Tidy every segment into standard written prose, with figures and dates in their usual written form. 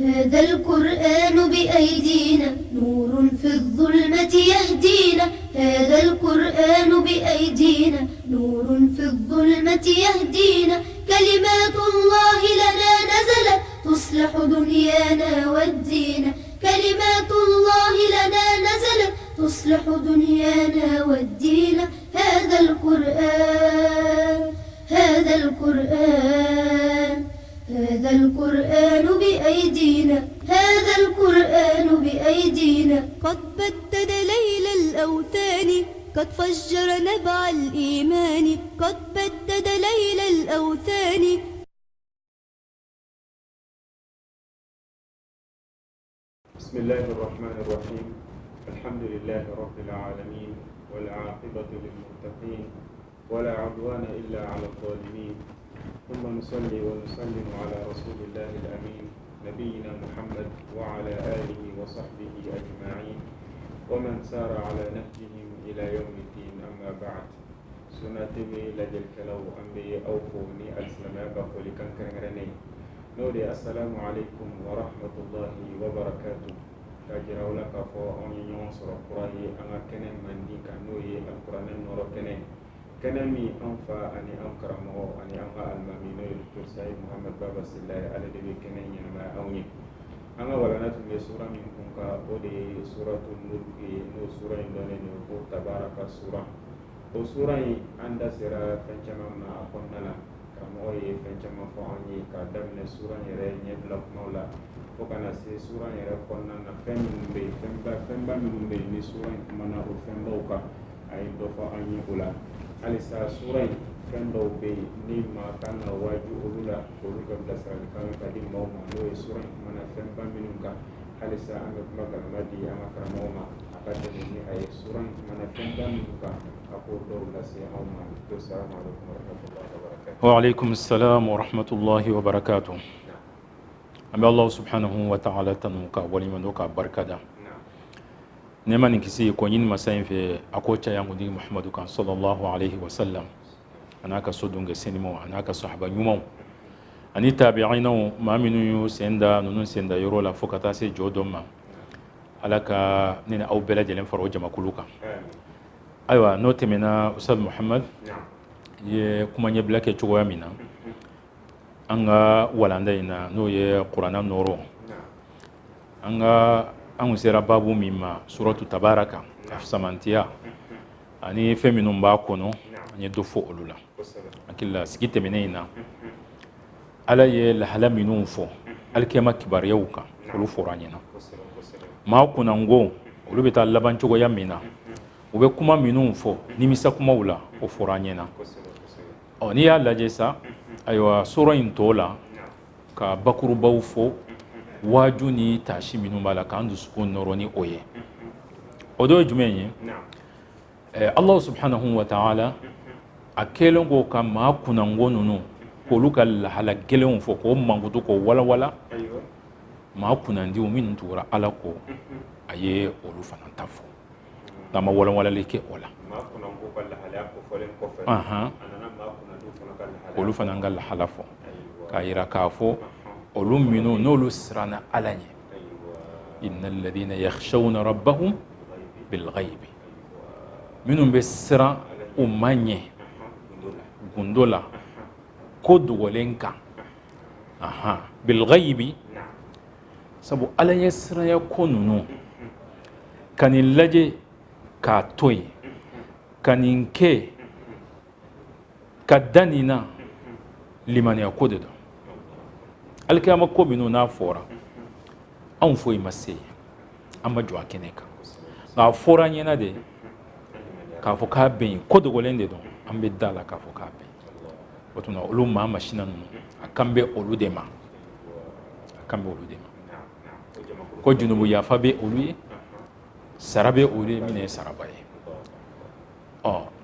هذا القرآن بأيدينا نور في الظلمة يهدينا. هذا القرآن بأيدينا نور في الظلمة يهدينا. كلمات الله لنا نزلت تصلح دنيانا والدين. كلمات الله لنا نزلت تصلح دنيانا والدين. هذا القرآن هذا القرآن هذا القرآن بأيدينا. هذا القرآن بأيدينا. قد بدد ليل الأوثان قد فجر نبع الإيمان. قد بدد ليل الأوثان. بسم الله الرحمن الرحيم. الحمد لله رب العالمين والعاقبة للمتقين ولا عدوان إلا على الظالمين. ثم نصلي ونسلم على رسول الله الأمين نبينا محمد وعلى آله وصحبه أجمعين ومن سار على نهجهم إلى يوم الدين. أما بعد سنتمي لجل كلو أمبي أوفوني السلام بقولي كان كرني نوري. السلام عليكم ورحمة الله وبركاته. كاجراو لك فو أن ينصر قرآن أنا كنن من دي كانوي القرآن نور كنن كنمي أنفا أني أنكرمه أني أنفا المامين الدكتور سعيد محمد بابا سلاي على دبي كنن ينما أوني أنا ولا نتمي سورة منكم كأودي سورة النور نو سورة إندوني نو تبارك سورة وسورة عند سورة فنجما ما أقولنا لا كرموي فنجما فاني كدمنا سورة يرى يبلغ مولا وكان سي سورة يرى كنا نفهم بي فنبا من بي ني سورة منا وفنبا وكا أي دفع أني ولا alisa sura fɛn dɔw bɛ yen ni maa kan ka waaju olu la olu ka bilasiralikan ka di maaw ma n'o ye sura in kumana fɛnba minnu kan. Halisa an bɛ kuma galama di an ka karamɔgɔ ma a ka dɛmɛ ni a ye sura in kumana fɛnba minnu kan a k'o dɔw lase aw ma. Assalamu alaikum warahmatullahi wabarakatuh. Wa alaikum assalam warahmatullahi wabarakatuh. An bɛ Allah subhanahu wa ta'ala tanu ka waliɲuman ka barikada. Nema ni kisi ko ɲini masa in fɛ a ko caya ŋuntigi Muhamadu kan sallallahu alaihi wasallam a n'a ka so dunke senimaw a n'a ka sahaba ɲumanw ani tabi'inaw maa minnu y'u sen da ninnu sen da yɔrɔ la fo ka taa se jɔ dɔ ma. Ala ka ne ni aw bɛɛ lajɛlen fara o jamakulu kan. Ayiwa n'o tɛmɛna Ustaz Muhamad ye kuma ɲɛbila kɛ cogoya min na an ka walanda in na n'o ye kuranɛ nɔrɔ an sera babu min ma suratu tabaraka samantiya ani fɛn minnu b'a kɔnɔ an ye dɔ fɔ olu la. Hakili la sigi tɛmɛnen in na Ala ye lahala minnu fɔ alikiyama kibariyaw kan olu fɔra an ɲɛna. Maa kunnango olu bɛ taa laban cogoya min na u bɛ kuma minnu fɔ nimisa kumaw la o fɔra an ɲɛna. N'i y'a lajɛ sa ayiwa sura in tɔ la ka bakurubaw fɔ waaju ni taasi minnu b'a la k'an dusukun nɔrɔ ni o ye. O dɔ ye jumɛn ye? Allah subhanahu wa ta'ala a kɛlen ko ka maa kunnango ninnu k'olu ka lahala gɛlɛnw fɔ k'o mankutu k'o walawala maa kunnandiw minnu tugura Ala kɔ a ye olu fana ta fɔ n'an ma walawalali kɛ o la. Olu fana ka lahala fɔ k'a yira k'a fɔ olu minnu n'olu siranna Ala ɲɛ. Innal ladhina yakhshawna rabbahum bil ghaibi minnu bɛ siran u ma ɲɛ gundo la ko dogolen kan bil ghaibi sabu Ala ɲɛ siranya ko ninnu ka nin lajɛ k'a to yen ka nin kɛ ka da nin na limaniya ko de don. Alikiyama ko minnu n'a fɔra anw foyi ma se yen an ma jɔ a kɛnɛ kan nka a fɔra an ɲɛna de k'a fɔ k'a bɛ yen ko dogolen de don an bɛ da la k'a fɔ k'a bɛ yen. O tuma olu maa masina ninnu a kan bɛ olu de ma ko junubu yafa bɛ olu ye sara bɛ olu ye min ye saraba ye.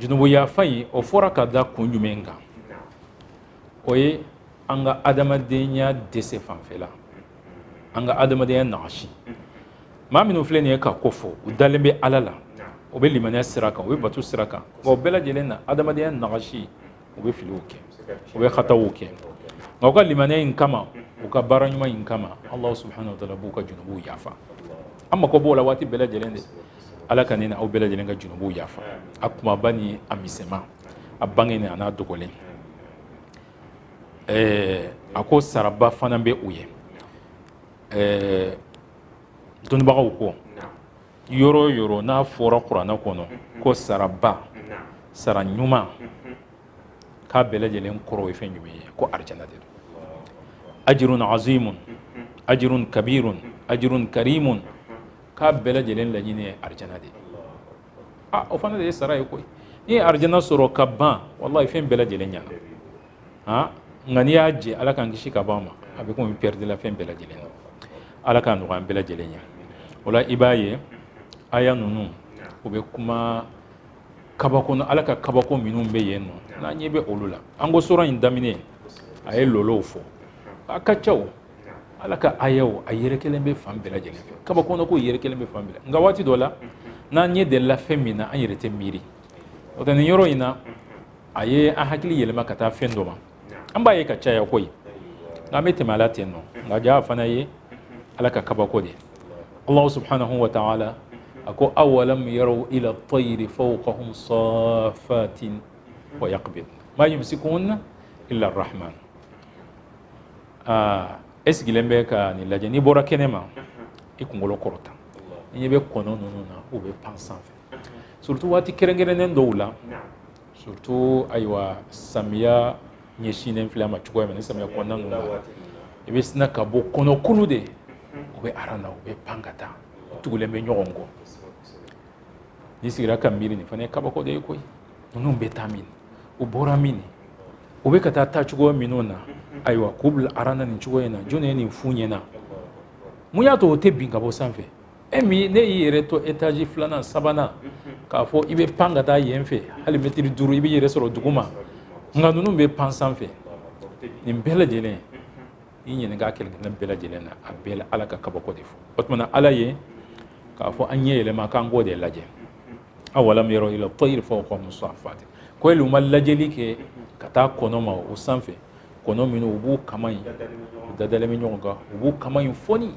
Junubu yafa in o fɔra ka da kun jumɛn kan? O ye an ka adamadenya dɛsɛ fanfɛla an ka adamadenya nagasi. Maa minnu filɛ nin ye ka ko fɔ u dalen bɛ Ala la u bɛ limaniya sira kan u bɛ bato sira kan nka o bɛɛ lajɛlen na adamadenya nagasi u bɛ filiw kɛ u bɛ khataw kɛ nka u ka limaniya in kama u ka baara ɲuman in kama Allah subhanahu wa ta'ala b'u ka junubu yafa amma ko b'o la waati bɛɛ lajɛlen de ala ka ne ni aw bɛɛ lajɛlen ka junubu yafa a kumaba ni a misɛma a bange ni a n'a dogolen a ko saraba fana bɛ u ye dɔnnibagaw ko yɔrɔ o yɔrɔ n'a fɔra kuranɛ kɔnɔ ko saraba sara ɲuman k'a bɛɛ lajɛlen kɔrɔ ye fɛn jumɛn ye ko arijana de don ajirun azimun ajirun kabirun ajirun karimun k'a bɛɛ lajɛlen laɲini ye arijana de ye o fana de ye sara ye koyi ni ye arijana sɔrɔ ka ban wallahi fɛn bɛɛ lajɛlen ɲana nka n'i y'a jɛ ala k'an kisi ka bɔ a ma a bɛ komi perdre la fɛn bɛɛ lajɛlen na ala k'a nɔgɔya an bɛɛ lajɛlen ɲɛ o la i b'a ye aya ninnu u bɛ kuma kabako ala ka kabako minnu bɛ yen nɔ n'an ɲɛ bɛ olu la an ko sura in daminɛ a ye lolow fɔ a ka ca o ala ka ayaw a yɛrɛ kelen bɛ fan bɛɛ lajɛlen fɛ kabako na ko yɛrɛ kelen bɛ fan bɛɛ nka waati dɔ la n'an ɲɛ delila fɛn min na an yɛrɛ tɛ miiri o tɛ nin yɔrɔ in na a ye an hakili yɛlɛma ka taa fɛn dɔ ma an b'a ye ka caya koyi nka an bɛ tɛmɛ ala ten nɔ nka jaa fana ye ala ka kabako de Allah subhanahu wa ta'ala ako awalam yaraw ila at-tayri fawqahum safatin wa yaqbid ma yumsikunna illa ar-rahman esigilen bɛ ka nin lajɛ n'i bɔra kɛnɛ ma i kunkolo kɔrɔta i ɲɛ bɛ kɔnɔ ninnu na u bɛ pan sanfɛ surtout waati kɛrɛnkɛrɛnnen dɔw la surtout ayiwa samiya ɲɛsinnen filɛ a ma cogoya min ni samiya kɔnɔna ninnu la i bɛ sina ka bɔ kɔnɔkulu de u bɛ aran na u bɛ pan ka taa u tugulen bɛ ɲɔgɔn kɔ n'i sigira ka miiri nin fana ye kabako de ye koyi ninnu bɛ taa min u bɔra min u bɛ ka taa taacogo minnu na ayiwa k'u bila aran na nin cogo in na jɔn ye nin fu ɲɛna mun y'a to o tɛ bin ka bɔ sanfɛ min ne y'i yɛrɛ to étage filanan sabanan k'a fɔ i bɛ pan ka taa yen fɛ hali mɛtiri 5 i bɛ yɛrɛ sɔrɔ duguma nka ninnu bɛ pan sanfɛ nin bɛɛ lajɛlen i ɲininka kɛlɛkɛlɛ bɛɛ lajɛlen na a bɛɛ la ala ka kabako de fɔ o tuma na ala ye k'a fɔ an ɲɛ yɛlɛma k'an k'o de lajɛ awalam yaraw ila at-tayri fawqahum saffat ko olu ma lajɛli kɛ ka taa kɔnɔ ma o sanfɛ kɔnɔ minnu u b'u kama in u dadalen bɛ ɲɔgɔn kan u b'u kama in fɔni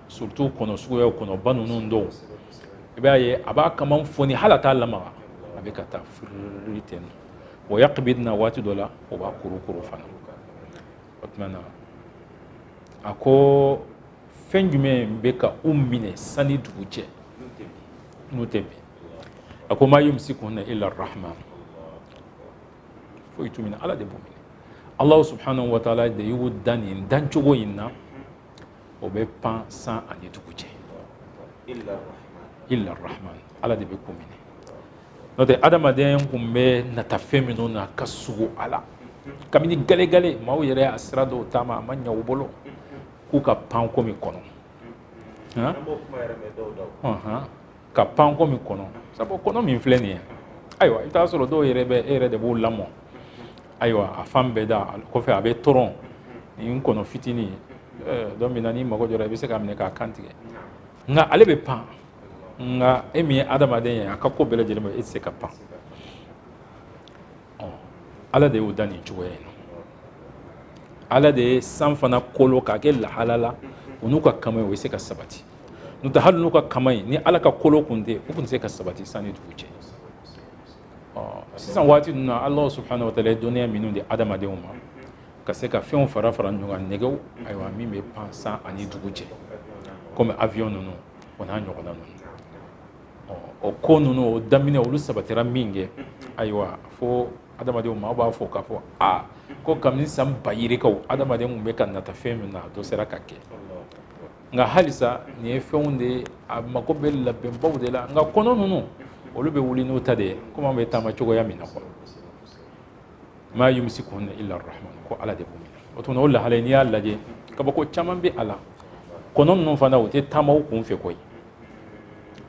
surtout kɔnɔ suguyaw kɔnɔba ninnu dɔw i b'a ye a b'a kama fɔni hali a t'a lamaga a bɛ ka taa firiri ten wa yaqbidna waati dɔ la o b'a kurukuru fana o tuma na a ko fɛn jumɛn bɛ ka u minɛ sani dugu cɛ n'u tɛ bin a ko ma yumsikunna illa ar-rahman foyi t'u minɛ ala de b'u minɛ Allah subhanahu wa ta'ala de y'u dan nin dancogo in na o bɛ pan san ani dugu cɛ illa ar-rahman ala de bɛ k'u minɛ n'o tɛ adamaden kun bɛ nata fɛn minnu na ka sugu a la kabini gale-gale maaw yɛrɛ a sira dɔw taama a ma ɲɛ u bolo k'u ka pan komi kɔnɔ ka pan komi kɔnɔ sabu kɔnɔ min filɛ nin ye ayiwa i bɛ taa sɔrɔ dɔw yɛrɛ bɛ e yɛrɛ de b'u lamɔ ayiwa a fan bɛɛ da kɔfɛ a bɛ tɔrɔn nin kɔnɔ fitinin dɔ min na n'i mago jɔra i bɛ se k'a minɛ k'a kan tigɛ nka ale bɛ pan nka e min ye adamaden ye a ka ko bɛɛ lajɛlen ma e tɛ se ka pan ala de y'o da nin cogoya in na ala de ye san fana kolo k'a kɛ lahala la u n'u ka kama ye o bɛ se ka sabati n'o tɛ hali n'u ka kama ye ni ala ka kolo kun tɛ u tun tɛ se ka sabati sanni dugu cɛ sisan waati ninnu na ala subhanahu wa ta'ala ye dɔnniya minnu di adamadenw ma ka se ka fɛnw fara fara ɲɔgɔn kan nɛgɛw ayiwa min bɛ pan san ani dugu cɛ komi avion ninnu o n'a ɲɔgɔnna ninnu o ko ninnu o daminɛ olu sabatira min kɛ ayiwa fo adamadenw ma aw b'a fɔ k'a fɔ ko kabini san ba yirikaw adamaden kun bɛ ka nata fɛn min na dɔ sera ka kɛ nka halisa nin ye fɛnw de a mago bɛ labɛnbaw de la nka kɔnɔ ninnu olu bɛ wuli n'u ta de ye komi an bɛ taama cogoya min na quoi ma yumsikunna illa ar-rahman ko ala de b'u minɛ o tuma o lahala n'i y'a lajɛ kabako caman bɛ a la kɔnɔ ninnu fana u tɛ taama u kun fɛ koyi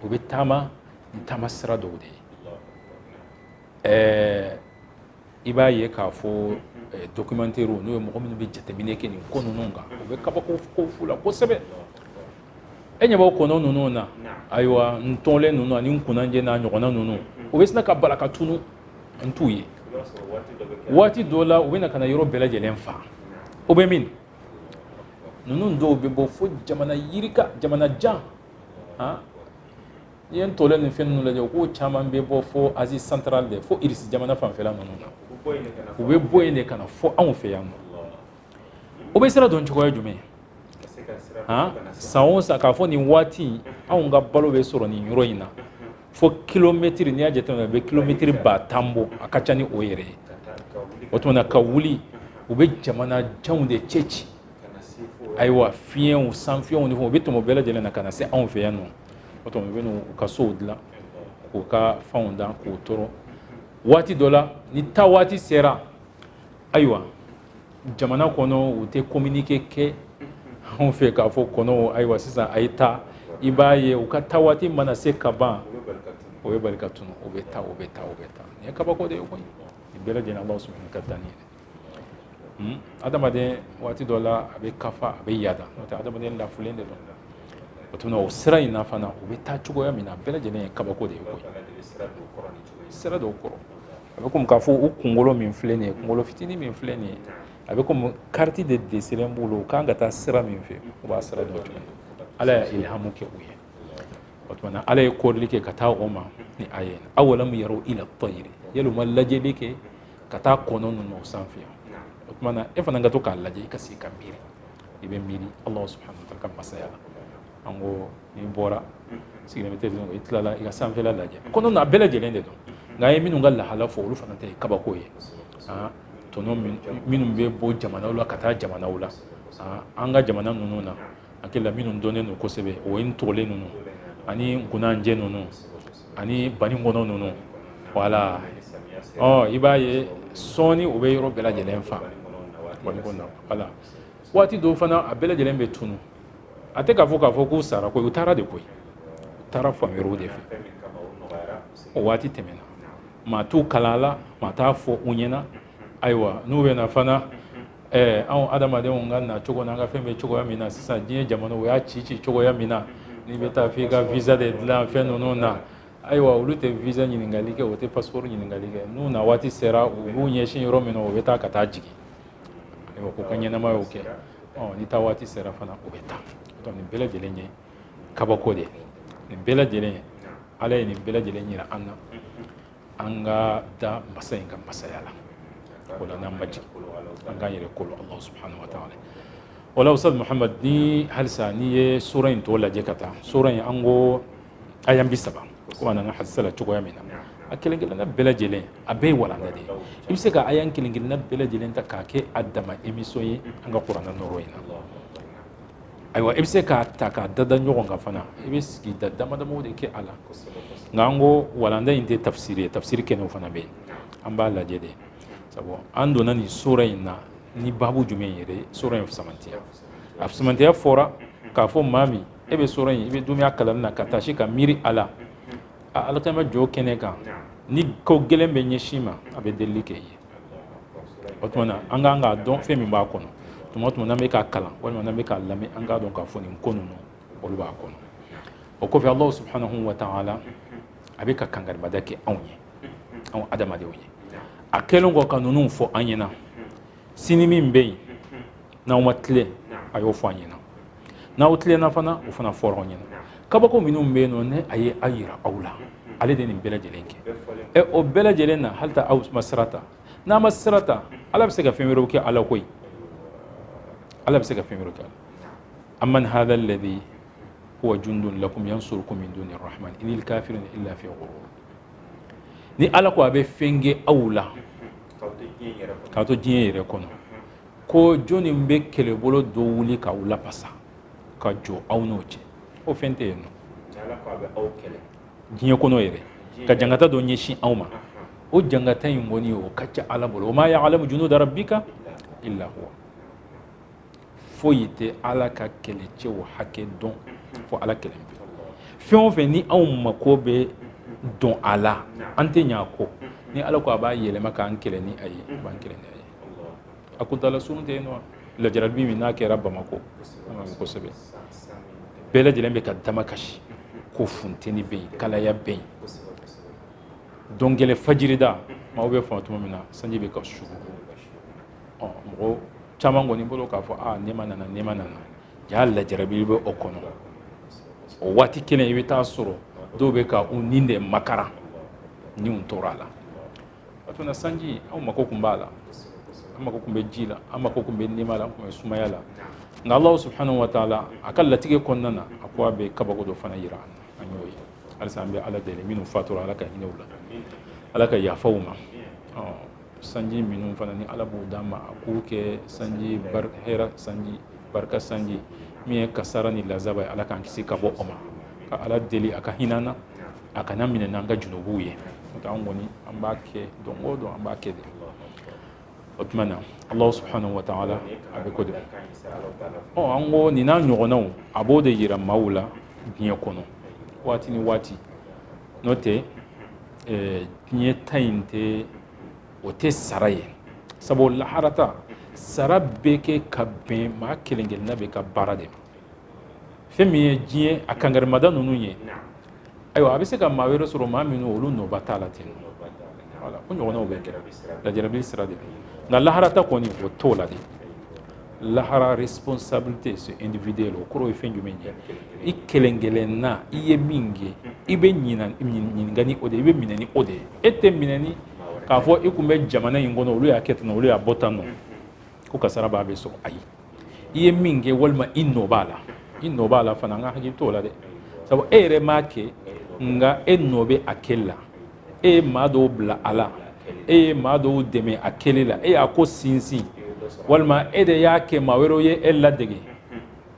u bɛ taama ni taama sira dɔw de ye i b'a ye k'a fɔ documentaire n'o ye mɔgɔ minnu bɛ jateminɛ kɛ nin ko ninnu kan u bɛ kabako ko fu la kosɛbɛ e ɲɛ b'o kɔnɔ ninnu na ayiwa n tɔnlen ninnu ani n kunnajɛ n'a ɲɔgɔnna ninnu u bɛ sina ka bala ka tunu n t'u ye waati dɔw la u bɛ na ka na yɔrɔ bɛɛ lajɛlen fa o bɛ min nunun dɔw bɛ bɔ fo jamana yirika jamana jan ni ye n tɔlen nin fɛn ninnu lajɛ u k'o caman bɛ bɔ fo Asie centrale de fo Irisi jamana fanfɛla ninnu na u bɛ bɔ yen de ka na fo anw fɛ yan nɔ o bɛ sira dɔn cogoya jumɛn san o san k'a fɔ nin waati anw ka balo bɛ sɔrɔ nin yɔrɔ in na fo kilomɛtiri n'i y'a jateminɛ u bɛ kilomɛtiri 10,000 bɔ a ka ca ni o yɛrɛ ye o tuma na ka wuli u bɛ jamana janw de cɛci ayiwa fiɲɛw san fiɲɛw ni fɛnw u bɛ tɛmɛ o bɛɛ lajɛlen na ka na se anw fɛ yan nɔ o tuma u bɛ n'u ka sow dilan k'u ka fɛnw dan k'u tɔrɔ waati dɔ la ni taa waati sera ayiwa jamana kɔnɔ u tɛ communiqué kɛ anw fɛ k'a fɔ kɔnɔw ayiwa sisan a ye taa i b'a ye u ka taa waati mana se ka ban o bɛ bali ka tunu o bɛ taa nin ye kabako de ye koyi nin bɛɛ lajɛlen Alahu subahanahu ka danni ye adamaden waati dɔ la a bɛ kafa a bɛ yada n'o tɛ adamaden lafulen de don o tuma o sira in na fana o bɛ taa cogoya min na bɛɛ lajɛlen ye kabako de ye koyi sira dɔw kɔrɔ a bɛ komi k'a fɔ u kunkolo min filɛ nin ye kunkolo fitinin min filɛ nin ye a bɛ komi carte de dessinée b'olu u kan ka taa sira min fɛ u b'a sira dɔn cogo ala y'a ilhamu kɛ u ye o tuma na ala ye kɔrili kɛ ka taa o ma ni a ye awalam yaraw ila tayri yali u ma lajɛli kɛ ka taa kɔnɔ ninnu sanfɛ o tuma na e fana ka to k'a lajɛ i ka sigi ka miiri i bɛ miiri Alahu subhanahu wa ta'ala ka masaya la an ko n'i bɔra sigilen bɛ tɛlifu i tilala i ka sanfɛla lajɛ kɔnɔ na a bɛɛ lajɛlen de don nka a ye minnu ka lahala fɔ olu fana tɛ kabako ye tɔnɔ minnu bɛ bɔ jamanaw la ka taa jamanaw la an ka jamana ninnu na hakili la minnu dɔnnen don kosɛbɛ o ye n tɔgɔlen ninnu ani nkunanjɛ ninnu ani banikɔnɔ ninnu wala i b'a ye sɔɔni o bɛ yɔrɔ bɛɛ lajɛlen fa banikɔnɔ wala waati dɔw fana a bɛɛ lajɛlen bɛ tunu a tɛ k'a fɔ k'u sara koyi u taara de koyi u taara fan wɛrɛw de fɛ o waati tɛmɛna maa t'u kalan la maa t'a fɔ u ɲɛna ayiwa n'u bɛ na fana anw adamadenw ka na cogo n'an ka fɛn bɛ cogoya min na sisan diɲɛ jamana o y'a ci cogoya min na n'i bɛ taa f'i ka visa de dilan fɛn ninnu na ayiwa olu tɛ visa ɲininkali kɛ o tɛ passeport ɲininkali kɛ n'u na waati sera u b'u ɲɛsin yɔrɔ min na o bɛ taa ka taa jigin ayiwa k'u ka ɲɛnamayaw kɛ ni taa waati sera fana o bɛ taa donc nin bɛɛ lajɛlen ye kabako de ye nin bɛɛ lajɛlen ala ye nin bɛɛ lajɛlen yira an na an ka da masa in ka masaya la o la n'an ma jigin an k'an yɛrɛ kolo Alahu subhanahu wa ta'ala o la Ustaz Muhamad ni halisa n'i ye sura in tɔ lajɛ ka taa sura in an ko aya 30 komi an n'an ka hadisa la cogoya min na a kelen kelenna bɛɛ lajɛlen a bɛɛ ye walanda de ye i bɛ se ka aya kelen kelenna bɛɛ lajɛlen ta k'a kɛ a dama émission ye an ka kuranɛ nɔrɔ in na ayiwa i bɛ se k'a ta k'a dada ɲɔgɔn kan fana i bɛ sigi da dama damaw de kɛ a la nka an ko walanda in tɛ tafsiri ye tafsiri kɛnɛw fana bɛ yen an b'a lajɛ de sabu an donna nin sura in na ni babu jumɛn yɛrɛ sura in fisamantiya a fisamantiya fɔra k'a fɔ maa min e bɛ sura in i bɛ dunuya kalanni na ka taa se ka miiri a la alakama jɔ kɛnɛ kan ni ko gɛlɛn bɛ ɲɛsin ma a bɛ delili kɛ i ye o tuma na an k'an k'a dɔn fɛn min b'a kɔnɔ tuma o tuma n'an bɛ k'a kalan walima n'an bɛ k'a lamɛn an k'a dɔn k'a fɔ nin ko ninnu olu b'a kɔnɔ o kɔfɛ Alahu subhanahu wa ta'ala a bɛ ka kangaribada kɛ anw ye anw adamadenw ye a kɛlen kɔ ka ninnu fɔ an ɲɛna sini min bɛ yen n'aw ma tile a y'o fɔ an ɲɛna n'aw tilenna fana o fana fɔra an ɲɛna kabako minnu bɛ yen nɔ ne a ye a yira aw la ale de nin bɛɛ lajɛlen kɛ o bɛɛ lajɛlen na hali ta aw ma sira ta n'a ma sira ta ala bɛ se ka fɛn wɛrɛw kɛ ala koyi ala bɛ se ka fɛn wɛrɛw kɛ ala amman hadha alladhi huwa jundun lakum yansurukum min duni rahman inil kafirun illa fi ghurur ni ala ko a bɛ fɛn kɛ aw la k'a to diɲɛ yɛrɛ kɔnɔ ko jɔnni bɛ kɛlɛbolo dɔ wuli k'aw lapasa ka jɔ aw n'o cɛ o fɛn tɛ yen nɔ diɲɛ kɔnɔ yɛrɛ ka jangata dɔ ɲɛsin aw ma o jangata in kɔni o ka ca ala bolo o ma ya'lamu junuda rabbika illa huwa foyi tɛ ala ka kɛlɛcɛw hakɛ dɔn fo ala kelen pe fɛn o fɛn ni anw mako bɛ dɔn a la an tɛ ɲɛ a kɔ ni ala ko a b'a yɛlɛma k'an kɛlɛ ni a ye a b'an kɛlɛ ni a ye a kuntala surun tɛ yen nɔ lajarabi min n'a kɛra Bamako kosɛbɛ bɛɛ lajɛlen bɛ ka dama kasi ko funteni bɛ yen kalaya bɛ yen dɔnkɛlɛ fajirida maaw bɛ fɔ tuma min na sanji bɛ ka sugu mɔgɔ caman kɔni bolo k'a fɔ nɛma nana ya la jarabi be o kono o wati kelen ibe ta soro do be ka uninde makara ni un torala atuna sanji au makoko mbala amma ko kumbe jila amma ko kumbe nimala ko sumayala nga Allah subhanahu wa ta'ala akalla tige konnana akwa be kabago do fana yira anyoyi alsambe ala dele minu fatura alaka hinawla alaka ya fauma sanji minu fana ni ala bu dama akuke sanji bar hera sanji barka sanji miye kasara ni lazaba alaka ankisi kabo oma ka ala deli aka hinana aka namine nanga junubuye ta ngoni ambake dongodo ambake de otmana Allah subhanahu wa ta'ala abe ko de ango ni na nyogonaw abode yira maula dinya kono wati ni wati note dinya tainte ote saraye sabo la harata sarabeke kabbe ma kelengel nabe ka barade femi jiye akangar madanu nunye ayo abise ka mawero soro ma minu olu no batala tin wala ko nyogonaw be ke la jarabi sirade na laharata koni o tola de lahara responsabilité c'est individuel o koro ifenju menye ikelengelen iye minge ibe nyina ngani ode ibe minani ode ete minani ka fo ikumbe jamana ingono olu ya ketno olu ya botano ko kasara ba be so ayi iye minge walma inno bala fana nga haji tola de sabo ere make nga ennobe akella e mado bla ala e mado deme akelela e ako sinsi walma ede yake mawero ye ella dege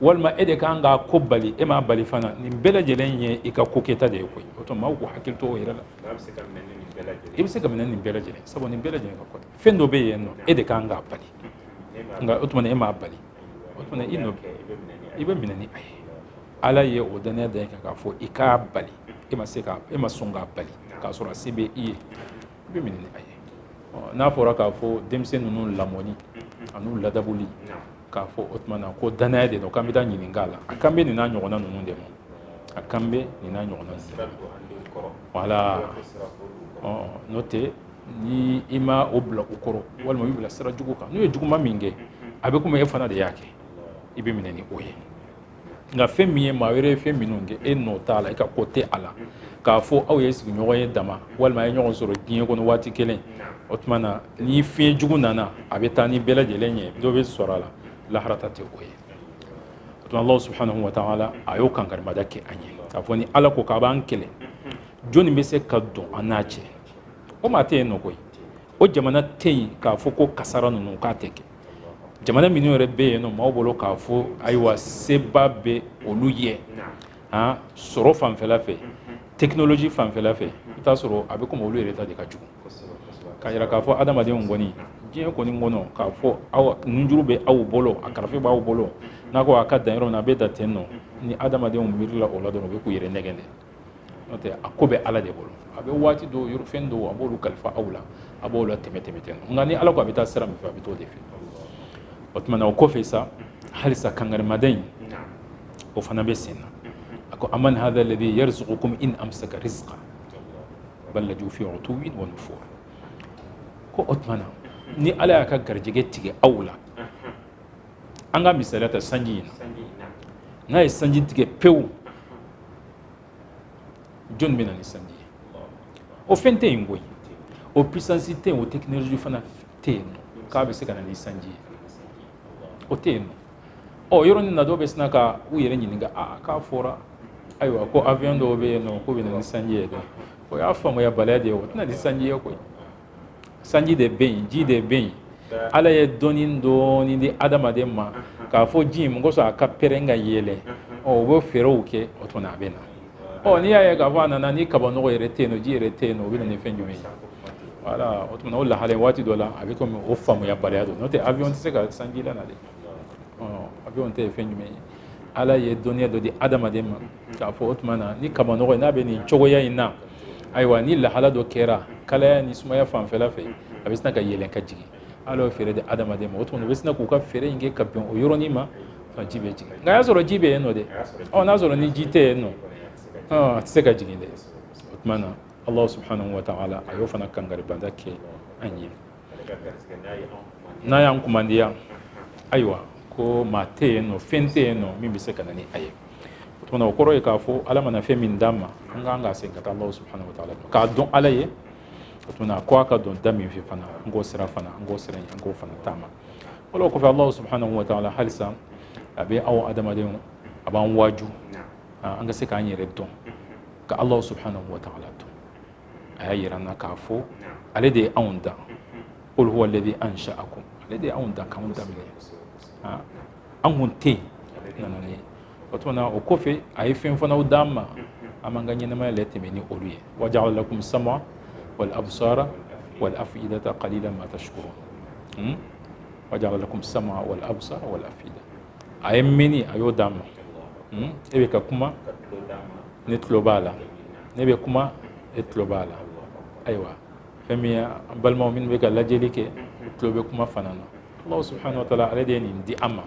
walma ede kanga ko bali e ma bali fana ni bela jelenye ika koketa de ko to ma ko hakilto ira la ibse kam nan ni bela jelen sabo ni bela jelen ko fendo be yeno ede kanga bali nga otmane e ma bali otmane ino ibe minani ay ala ye odane de ka fo ika bali e ma seka e ma songa bali ka sura sibe iye ibe minani ay na fora ka fo demse nunu lamoni anu ladabuli ka fo otmana ko dana de no kambe da nyiningala akambe ni na nyogona nunu de mo akambe ni na nyogona wala note ni ima obla ukoro walma yubla sira juguka no juguma minge abe kuma e fana de yake ibe minani oye nga femiye mawere feminunge e no tala ka kote ala ka fo aw yesi nyoye dama walma e nyogon soro diye kono wati kelen otmana ni fi jugu nana abeta ni bela jelenye do be sorala la harata te oye otmana Allah subhanahu wa ta'ala ayo kankar madake anye ka fo ni ala ko ka ban kele joni be se kaddo anache o mate no koy o jamana tei ka fo ko kasara nunu ka teke jamana minu rebe no mawbolo ka fo aywa sebabe oluye ha soro fanfela fe technology fanfela fe ita soro abe ko mawlu reta de kaju ka yira ka fo adama de ngoni je ko ni ngono ka fo aw nunjuru be aw bolo akarfe ba aw bolo nako akada yero na be da tenno ni adama de mirla ola do be ku yire negende note akobe ala de bolo abe wati do yuru fendo abolu kalfa awla abolu temetemeten ngani ala ko abita sera mi fa bito de fi otmana o kofesa halisa kangar madain o fana be senna ako aman hadha alladhi yarzuqukum in amsaka rizqa bal laju fi utuwin wa nufur ko otmana ni ala ka garjige tige awla anga misalata sanji na sanji tige pew John Benani sanji o fente ngoy o puissance te o technologie fana te ka be se kana ni sanji o te o yoro ni na do be snaka u yere nyinga ka fora aywa ko avion do be no ko be ni sanji do o ya famo ya balade o na di sanji ko sanji de ben ji de ben ala ye donin do ni di adama de ma ka fo jim ngo so aka perenga yele o bo fero ke o to na bena o ni ya ga fa na ni ka bono yere te no ji yere te no bi ni fenju me wala o to na wala hale wati dola abi ko o famo ya balade no te avion se ka sanji la na de avion te fenju me ala ye donia do di adama de ma ka fo o to na ni ka bono na be ni chogo ya ina aywa ni la hala do kera kala ni suma ya fam fela fe abisna ka yelen ka jigi alo fere de adama de mo to no besna ku ka fere inge ka pion o yoro ni ma fa jibe jigi nga ya soro jibe no de o na soro ni jite no tse ka jigi de otmana Allah subhanahu wa ta'ala ayo fana kangare bandake anyi na ya nkumandia aywa ko ma te yen no fen te yen no min bɛ se ka na ni a ye o tuma na o kɔrɔ ye k'a fɔ ala mana fɛn min d'an ma an kan ka segin ka taa Alahu subhanahu wa ta'ala k'a dɔn ala ye o tuma na ko a ka dɔn da min fɛ fana an k'o sira fana an k'o sira in an k'o fana taama wala o kɔfɛ Alahu subhanahu wa ta'ala halisa a bɛ aw adamadenw a b'an waaju an ka se k'an yɛrɛ dɔn ka Alahu subhanahu wa ta'ala dɔn a y'a yira an na k'a fɔ ale de ye anw da qul huwa alladhi ansha'akum ale de ye anw da k'anw daminɛ an kun tɛ yen nana ni o tuma na o kɔfɛ a ye fɛn fanaw d'an ma an b'an ka ɲɛnamaya la tɛmɛ ni olu ye wa ja'ala lakum sam'a wal absara wal af'idata qalilan ma tashkurun wa ja'ala lakum sam'a wal absara wal af'ida a ye mɛnni a y'o d'an ma e bɛ ka kuma ne tulo b'a la ne bɛ kuma e tulo b'a la ayiwa fɛn min ye an balimaw minnu bɛ ka lajɛli kɛ tulo bɛ kuma fana na Allahu subhanahu wa ta'ala ale de ye nin di an ma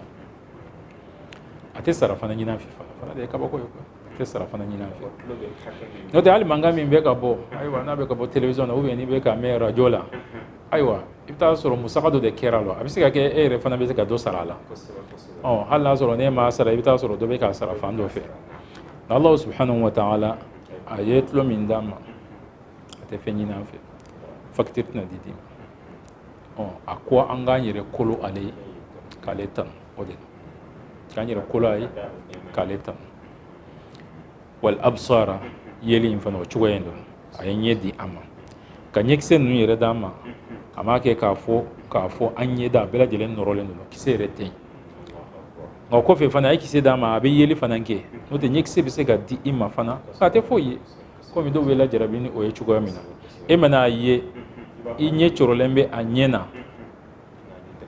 a tɛ sara fana ɲinan fɛ fana de ye kabako ye a tɛ sara fana ɲinan fɛ n'o tɛ hali mankan min bɛ ka bɔ ayiwa n'a bɛ ka bɔ télévision na ou bien n'i bɛ ka mɛn radio la ayiwa i bɛ taa sɔrɔ musaka dɔ de kɛra la a bɛ se ka kɛ e yɛrɛ fana bɛ se ka dɔ sara a la hali n'a sɔrɔ n'e m'a sara i bɛ taa sɔrɔ dɔ bɛ k'a sara fan dɔ fɛ Allahu subhanahu wa ta'ala a ye tulo min d'an ma a tɛ fɛn ɲinan fɛ facture tɛna di ma a ko an k'an yɛrɛ kolo ale ye k'ale tanu o de la k'an yɛrɛ kolo a ye k'ale tanu wal absara yeli in fana o cogoya in don a ye ɲɛ di an ma ka ɲɛkisɛ ninnu yɛrɛ d'an ma a m'a kɛ k'a fɔ an ɲɛ da a bɛɛ lajɛlen nɔrɔlen don kisɛ yɛrɛ tɛ yen nka o kɔfɛ fana a ye kisɛ d'an ma a bɛ yeli fana kɛ n'o tɛ ɲɛkisɛ bɛ se ka di i ma fana a tɛ foyi ye komi dɔw bɛ lajarabi ni o ye cogoya min na e mana a ye i ɲɛ cɔrɔlen bɛ a ɲɛ na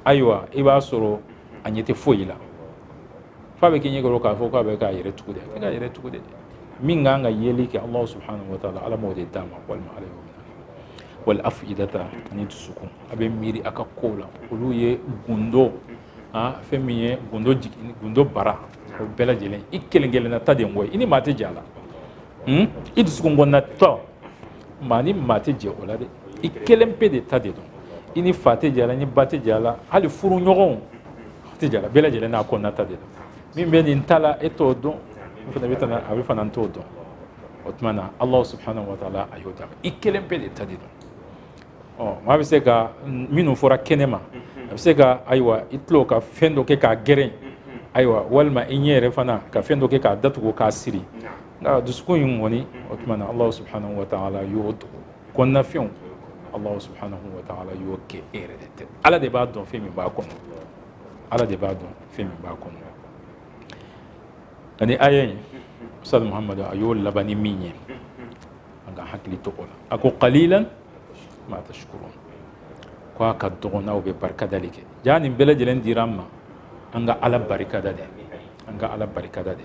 ayiwa i b'a sɔrɔ a ɲɛ tɛ foyi la f'a bɛ k'i ɲɛ kɔrɔ k'a fɔ k'a bɛ k'a yɛrɛ tugu de a tɛ k'a yɛrɛ tugu de min kan ka yeli kɛ Allahu subhanahu wa ta'ala ala m'o de d'a ma walima ala y'o minɛ wal af'idata ani dusukun a bɛ miiri a ka kow la olu ye gundo fɛn min ye gundo bara o bɛɛ lajɛlen i kelen kelenna ta de ye i ni maa tɛ jɛ a la i dusukun kɔnɔna tɔ maa ni maa tɛ jɛ o la dɛ i kelen pe de ta de dɔn i ni fa tɛ jɛ a la ni ba tɛ jɛ a la hali furu ɲɔgɔnw tɛ jɛ a la bɛɛ lajɛlen n'a kɔnɔna ta de dɔn min bɛ nin ta la e t'o dɔn a bɛ fana t'o dɔn o tuma na Allahu subhanahu wa ta'ala a y'o d'a ma i kelen pe de ta de dɔn maa bɛ se ka minnu fɔra kɛnɛ ma a bɛ se ka ayiwa i tulo ka fɛn dɔ kɛ k'a gɛrɛn ayiwa walima i ɲɛ yɛrɛ fana ka fɛn dɔ kɛ k'a datugu k'a siri nka dusukun in kɔni o tuma na Allahu subhanahu wa ta'ala y'o kɔnɔna fɛnw Allahu subhanahu wa ta'ala y'o kɛ e yɛrɛ de tɛ ala de b'a dɔn fɛn min b'a kɔnɔ ala de b'a dɔn fɛn min b'a kɔnɔ ani aya in Ustaz Muhamadu a y'o laban ni min ye an ka hakili to o la a ko qalilan ma tashkurun ko a ka dɔgɔ n'aw bɛ barikadali kɛ jaa nin bɛɛ lajɛlen dira an ma an ka ala barikada de an ka ala barikada de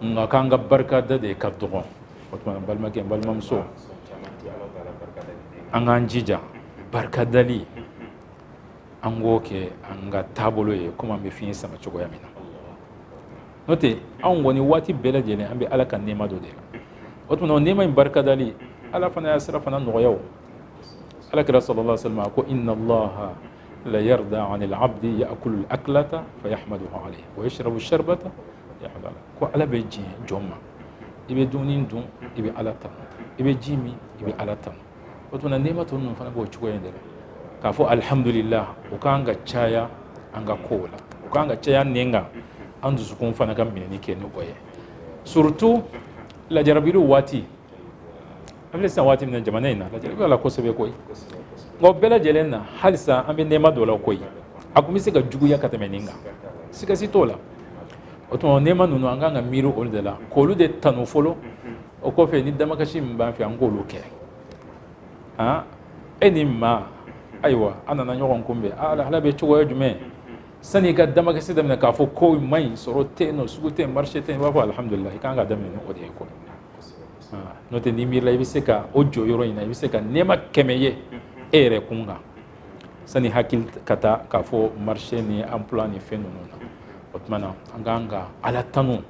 nka k'an ka barikada de ka dɔgɔ o tuma na balimakɛ balimamuso an k'an jija barikadali an k'o kɛ an ka taabolo ye komi an bɛ fiɲɛ sama cogoya min na n'o tɛ anw kɔni waati bɛɛ lajɛlen an bɛ ala ka nɛɛma dɔ de la o tuma na o nɛɛma in barikadali ala fana y'a sira fana nɔgɔya o alakira sallallahu alaihi wasallam ko inna allaha la yarda an al-abdi ya'kulu al-aklata fa yahmaduhu alayhi wa yashrabu ash-sharbata yahmadu alayhi ko ala bɛ diɲɛ jɔn ma i bɛ dumuni dun i bɛ ala tanu i bɛ ji min i bɛ ala tanu o tuma na nɛɛma tɔ ninnu fana b'o cogoya in de la k'a fɔ alhamdulillah o k'an ka caya an ka kow la o k'an ka caya nin kan an dusukun fana ka minɛni kɛ ni o ye surtout lajarabili waati an bɛ sisan waati min na jamana in na lajarabi b'a la kosɛbɛ koyi nka o bɛɛ lajɛlen na halisa an bɛ nɛɛma dɔ la koyi a tun bɛ se ka juguya ka tɛmɛ nin kan sikasi t'o la o tuma nɛɛma ninnu an kan ka miiri olu de la k'olu de tanu fɔlɔ o kɔfɛ ni damakasi min b'an fɛ an k'olu kɛ e ni maa ayiwa an nana ɲɔgɔn kunbɛn ala bɛ cogoya jumɛn sani i ka damakasi daminɛ k'a fɔ ko man ɲi sɔrɔ tɛ yen nɔ sugu tɛ yen marise tɛ yen i b'a fɔ alhamdulilayi i kan ka daminɛ ni o de ye koyi n'o tɛ n'i miirila i bɛ se ka o jɔ yɔrɔ in na i bɛ se ka nɛɛma kɛmɛ ye e yɛrɛ kun kan sani hakili ka taa k'a fɔ marise ni emploi ni fɛn ninnu na o tuma na an k'an ka ala tanu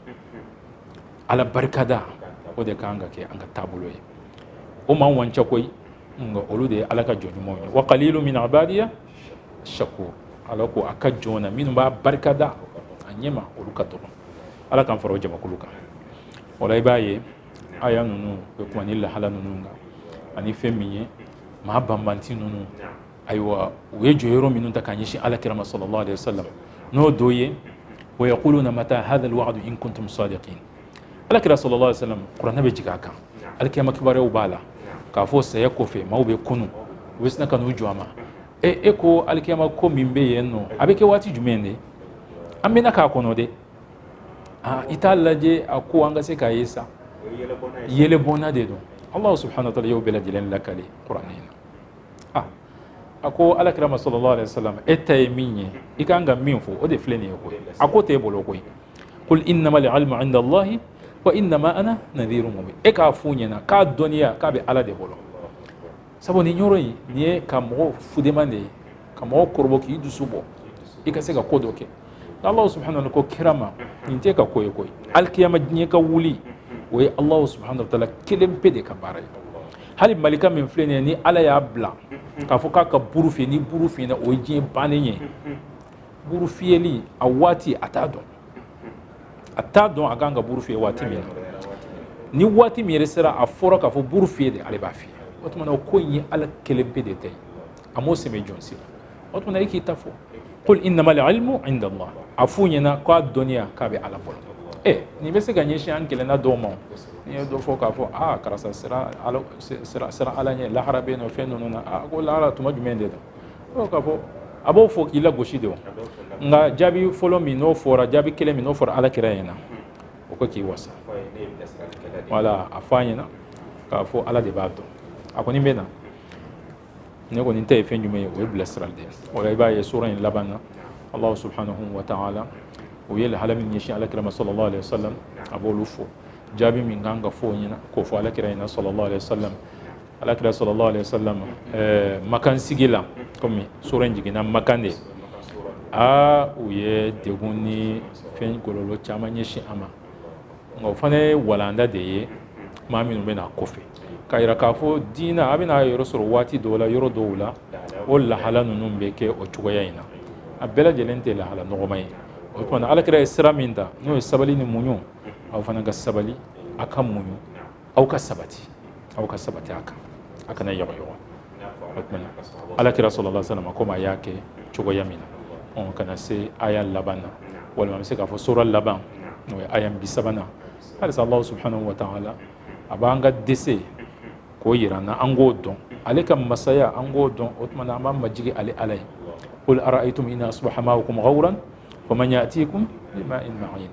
ala barikada o de kan ka kɛ an ka taabolo ye o man wanca koyi nka olu de ye ala ka jɔn ɲumanw ye wa qalilu min ibadiya shakur ala ko aka jona minnu b'a barikada a ɲɛma olu ka dɔgɔ ala k'an fara o jamakulu kan wala i b'a ye aya ninnu bɛ kuma ni lahala ninnu kan ani fɛn min ye maa banbanti ninnu ayiwa u ye jɔyɔrɔ minnu ta k'a ɲɛsin alakira ma sallallahu alaihi wasallam n'o dɔ ye wa yaquluna mata hadha alwa'du in kuntum sadiqin alakira sallallahu alaihi wasallam kuranɛ bɛ jigin a kan alikiyama kibaruyaw b'a la k'a fɔ saya kɔfɛ maaw bɛ kunu u bɛ sina ka n'u jɔ a ma e ko alikiyama ko min bɛ yen nɔ a bɛ kɛ waati jumɛn de an bɛna k'a kɔnɔ de i t'a lajɛ a ko an ka se k'a ye sa yɛlɛbɔnna de don Allah subhanahu wa ta'ala y'o bɛɛ lajɛlen lakale kuranɛ in na a ko alakira ma sallallahu alaihi wasallam e ta ye min ye i kan ka min fɔ o de filɛ nin ye koyi a ko t'e bolo koyi qul innamal ilmu inda Allahi wa innama ana nadhirun mubin e k'a f'u ɲɛna k'a dɔnniya k'a bɛ ala de bolo sabu nin yɔrɔ in nin ye ka mɔgɔ fudeman de ye ka mɔgɔ kɔrɔbɔ k'i dusu bɔ i ka se ka ko dɔ kɛ Allah subhanahu wa ta'ala ko kira ma nin tɛ ka ko ye koyi alikiyama diɲɛ ka wuli o ye Allah subhanahu wa ta'ala kelen pe de ka baara ye hali malika min filɛ nin ye ni ala y'a bila k'a fɔ k'a ka buru fiyɛ ni buru fiyɛna o ye diɲɛ bannen ye buru fiyɛli a waati a t'a dɔn a t'a dɔn a kan ka buru fiyɛ waati min na ni waati min yɛrɛ sera a fɔra k'a fɔ buru fiyɛ de ale b'a fiyɛ o tuma na o ko in ye ala kelen pe de ta ye a m'o sɛmɛ jɔn si la o tuma na e k'i ta fɔ qul innamal ilmu inda Allah a f'u ɲɛna k'a dɔnniya k'a bɛ ala bolo nin bɛ se ka ɲɛsin an kelenna dɔw ma n'i ye dɔ fɔ k'a fɔ karisa sira ala ɲɛ lahara bɛ yen nɔ fɛn ninnu na ko lahara tuma jumɛn de don k'a fɔ a b'o fɔ k'i lagosi de o nka jaabi fɔlɔ min n'o fɔra jaabi kelen min n'o fɔra alakira ɲɛna o ko k'i wasa wala a fɔ a ɲɛna k'a fɔ ala de b'a dɔn a kɔni bɛ na ne kɔni ta ye fɛn jumɛn ye o ye bilasirali de ye wala i b'a ye sura in laban na Allah subhanahu wa ta'ala o ye lahala min ɲɛsin alakira ma sallallahu alaihi wasallam a b'olu fɔ jaabi min kan ka fɔ o ɲɛna k'o fɔ alakira ɲɛna sallallahu alaihi wasallam alakira sallallahu alaihi wasallam makan sigi la komi sura in jiginna makan de u ye degun ni fɛn kɔlɔlɔ caman ɲɛsin a ma nka o fana ye walanda de ye maa minnu bɛ na kɔfɛ k'a yira k'a fɔ diina a bɛna yɔrɔ sɔrɔ waati dɔw la yɔrɔ dɔw la o lahala ninnu bɛ kɛ o cogoya in na a bɛɛ lajɛlen tɛ lahala nɔgɔma ye o tuma na alakira ye sira min ta n'o ye sabali ni muɲu aw fana ka sabali a ka muɲu aw ka sabati a kan a kana yɔgɔyɔgɔ o tuma na alakira sallallahu alaihi wasallam komi a y'a kɛ cogoya min na kana se aya laban na walima an bɛ se k'a fɔ sura laban n'o ye aya 30 nan halisa Allah subhanahu wa ta'ala a b'an ka dɛsɛ k'o yira an na an k'o dɔn ale ka masaya an k'o dɔn o tuma na an b'an majigi ale ala ye qul ara'aytum in asbaha ma'ukum ghawran faman ya'tikum bima'in ma'in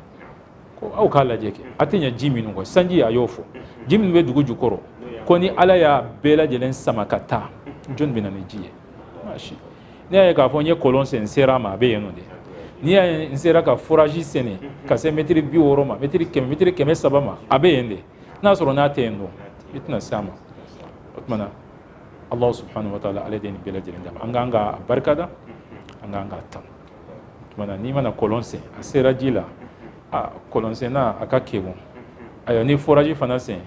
ko aw k'a lajɛ kɛ a tɛ ɲɛ ji minnu kɔ sanji a y'o fɔ ji minnu bɛ dugu jukɔrɔ ko ni ala y'a bɛɛ lajɛlen sama ka taa jɔn bɛ na ni ji ye maasi n'i y'a ye k'a fɔ n ye kɔlɔn sen n sera a ma a bɛ yen nɔ de n'i y'a ye n sera ka foraji sɛnɛ ka se mɛtiri 60 ma mɛtiri 100 mɛtiri 300 ma a bɛ yen de n'a sɔrɔ n'a tɛ yen nɔ i tɛna se a ma o tuma na Allah subhanahu wa ta'ala ale de ye nin bɛɛ lajɛlen d'a ma an k'an ka barikada an k'an ka tan o tuma na n'i mana kɔlɔn sen a sera ji la kɔlɔn senna a ka kɛgun ayiwa ni foraji fana sen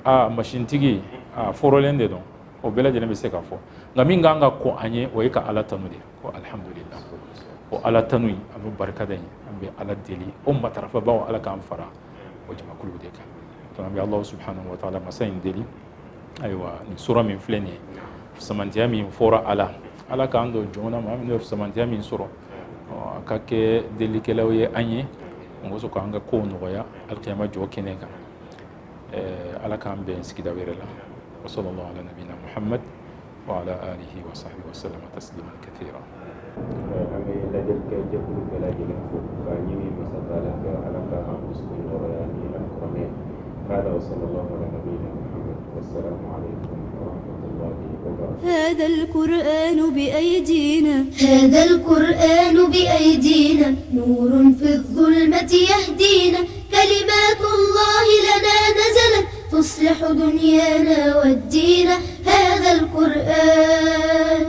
masintigi fɔrɔlen de don o bɛɛ lajɛlen bɛ se ka fɔ nka min kan ka kɔn an ye o ye ka ala tanu de ko alhamdulillah o ala tanu in an bɛ barikada in an bɛ ala deli o matarafabaw ala k'an fara o jamakulu de kan donc an bɛ Allah subhanahu wa ta'ala masa in deli ayiwa nin sura min filɛ nin ye samantiya min fɔra ala k'an don jɔn ma min ye samantiya min sɔrɔ a ka kɛ delikɛlaw ye an ye o kosɔn k'an ka kow nɔgɔya alikiyama jɔ kɛnɛ kan ala k'an bɛn sigida wɛrɛ la wa sallallahu ala nabina Muhammad wa ala alihi wa sahbihi wa sallam tasliman kathira an bɛ lajɛli kɛ jɛkulu bɛɛ lajɛlen fo k'a ɲini masa taala fɛ ala ka an dusukun nɔgɔya ni alikuranɛ hada wa sallallahu ala nabina Muhammad wassalamu alaikum wa rahmatullahi wa barakatuh. هذا القرآن بأيدينا هذا القرآن بأيدينا نور في الظلمة يهدينا كلمات الله لنا نزلت تصلح دنيانا والدين هذا القرآن